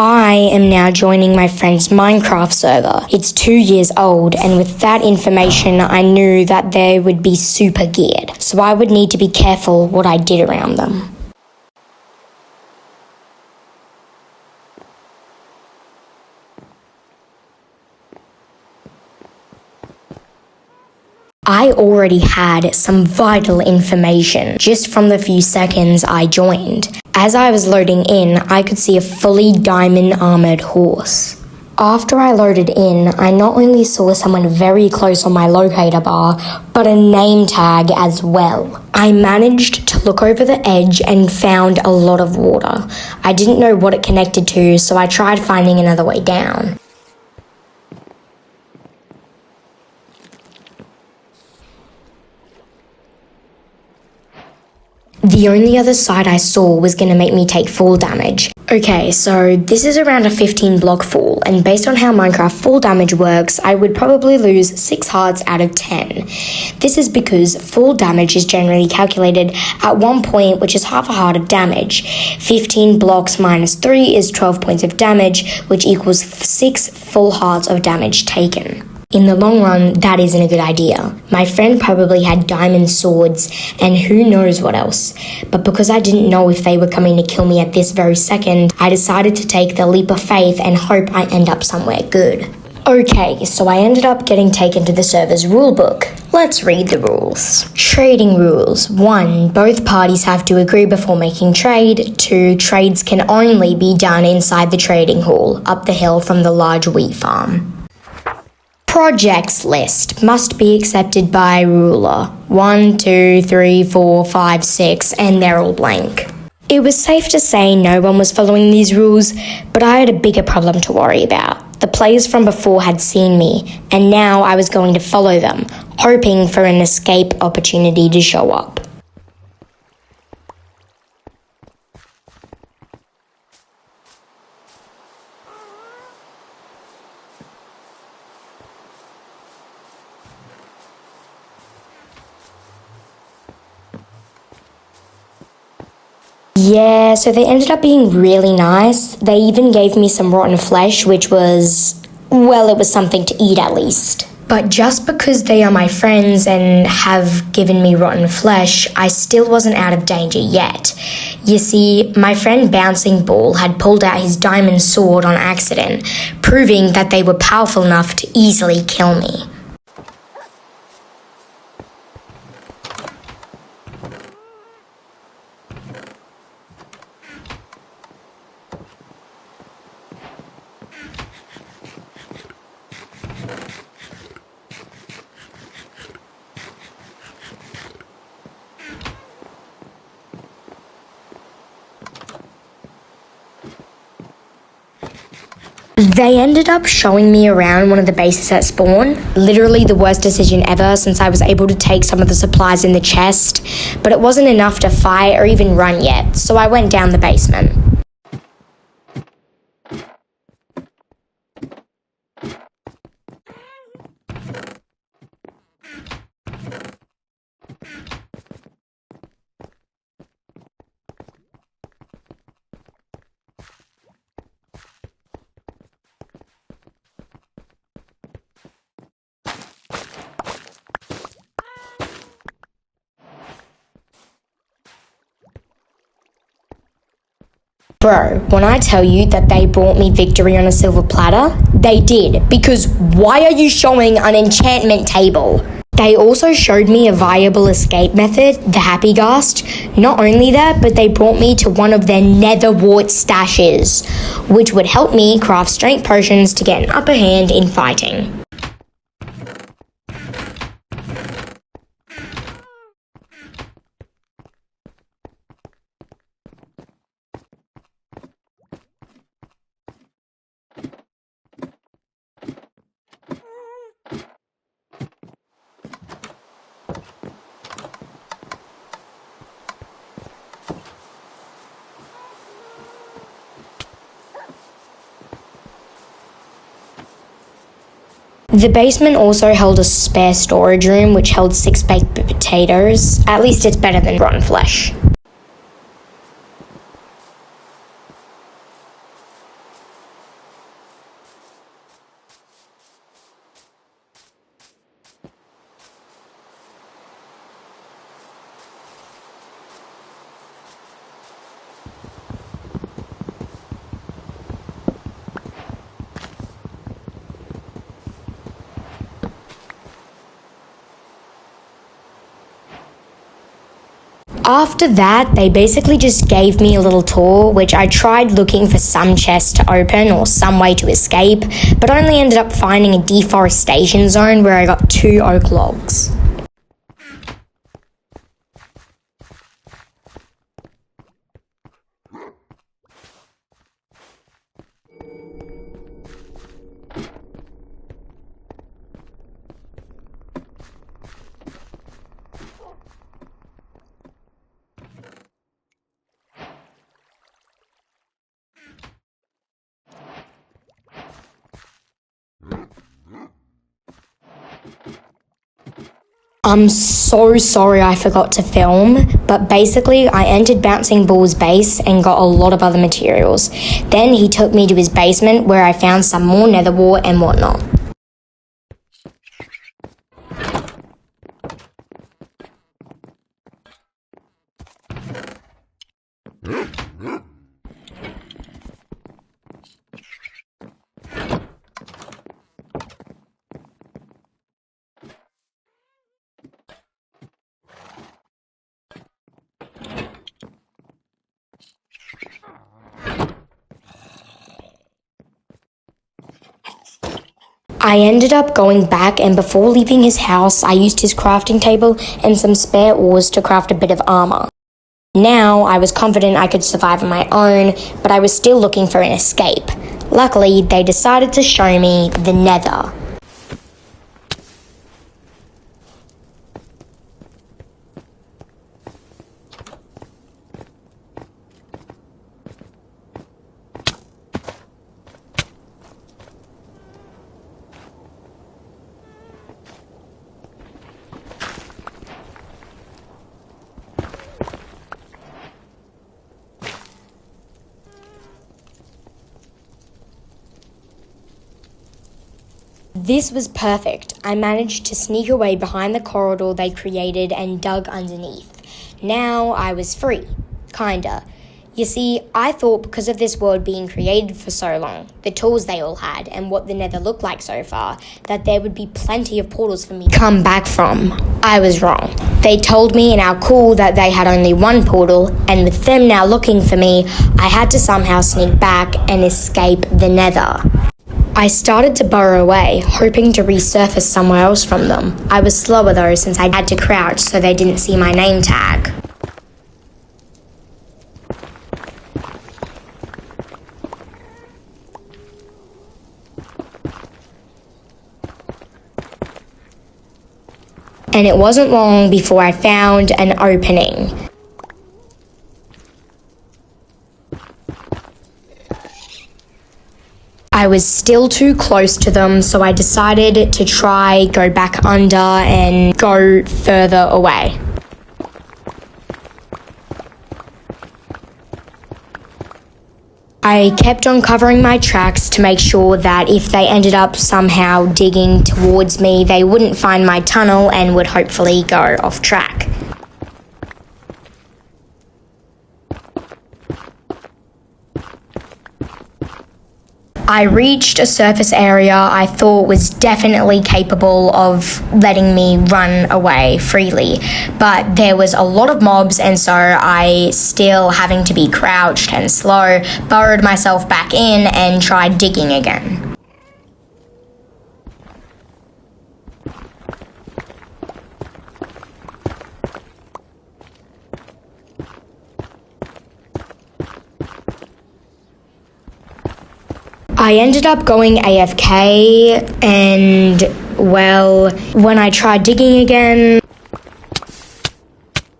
I am now joining my friend's Minecraft server. It's 2 years old, and with that information, I knew that they would be super geared, so I would need to be careful what I did around them. I already had some vital information just from the few seconds I joined. As I was loading in, I could see a fully diamond armored horse. After I loaded in, I not only saw someone very close on my locator bar, but a name tag as well. I managed to look over the edge and found a lot of water. I didn't know what it connected to, so I tried finding another way down. The only other side I saw was going to make me take fall damage. Okay, so this is around a 15 block fall, and based on how Minecraft fall damage works, I would probably lose 6 hearts out of 10. This is because fall damage is generally calculated at 1 point, which is half a heart of damage. 15 blocks minus 3 is 12 points of damage, which equals 6 full hearts of damage taken. In the long run, that isn't a good idea. My friend probably had diamond swords and who knows what else. But because I didn't know if they were coming to kill me at this very second, I decided to take the leap of faith and hope I end up somewhere good. Okay, so I ended up getting taken to the server's rulebook. Let's read the rules. Trading rules. 1. Both parties have to agree before making trade. 2. Trades can only be done inside the trading hall, up the hill from the large wheat farm. Projects list must be accepted by ruler. 1, 2, 3, 4, 5, 6, and they're all blank. It was safe to say no one was following these rules, but I had a bigger problem to worry about. The players from before had seen me, and now I was going to follow them, hoping for an escape opportunity to show up. Yeah, so they ended up being really nice. They even gave me some rotten flesh, which was, well, it was something to eat at least. But just because they are my friends and have given me rotten flesh, I still wasn't out of danger yet. You see, my friend Bouncing Ball had pulled out his diamond sword on accident, proving that they were powerful enough to easily kill me. They ended up showing me around one of the bases at spawn. Literally the worst decision ever, since I was able to take some of the supplies in the chest, but it wasn't enough to fight or even run yet, so I went down the basement. Bro, when I tell you that they brought me victory on a silver platter, they did, because why are you showing an enchantment table? They also showed me a viable escape method, the Happy Ghast. Not only that, but they brought me to one of their nether wart stashes, which would help me craft strength potions to get an upper hand in fighting. The basement also held a spare storage room which held 6 baked potatoes. At least it's better than rotten flesh. After that, they basically just gave me a little tour, which I tried looking for some chest to open or some way to escape, but only ended up finding a deforestation zone where I got 2 oak logs. I'm so sorry I forgot to film, but basically I entered Bouncing Bull's base and got a lot of other materials. Then he took me to his basement where I found some more nether wart and whatnot. I ended up going back, and before leaving his house, I used his crafting table and some spare ores to craft a bit of armor. Now, I was confident I could survive on my own, but I was still looking for an escape. Luckily, they decided to show me the Nether. This was perfect. I managed to sneak away behind the corridor they created and dug underneath. Now I was free. Kinda. You see, I thought because of this world being created for so long, the tools they all had, and what the Nether looked like so far, that there would be plenty of portals for me to come back from. I was wrong. They told me in our call that they had only one portal, and with them now looking for me, I had to somehow sneak back and escape the Nether. I started to burrow away, hoping to resurface somewhere else from them. I was slower though, since I had to crouch so they didn't see my name tag. And it wasn't long before I found an opening. I was still too close to them, so I decided to go back under and go further away. I kept on covering my tracks to make sure that if they ended up somehow digging towards me, they wouldn't find my tunnel and would hopefully go off track. I reached a surface area I thought was definitely capable of letting me run away freely, but there was a lot of mobs, and so I, still having to be crouched and slow, burrowed myself back in and tried digging again. I ended up going AFK, and, well, when I tried digging again,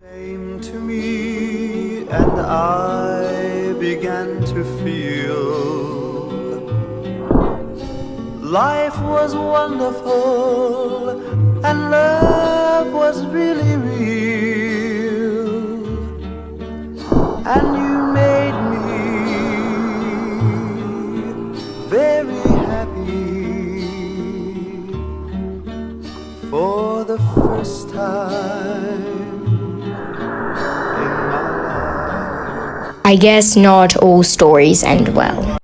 came to me and I began to feel life was wonderful and love was really real, and you made me very happy for the first time in my life. I guess not all stories end well.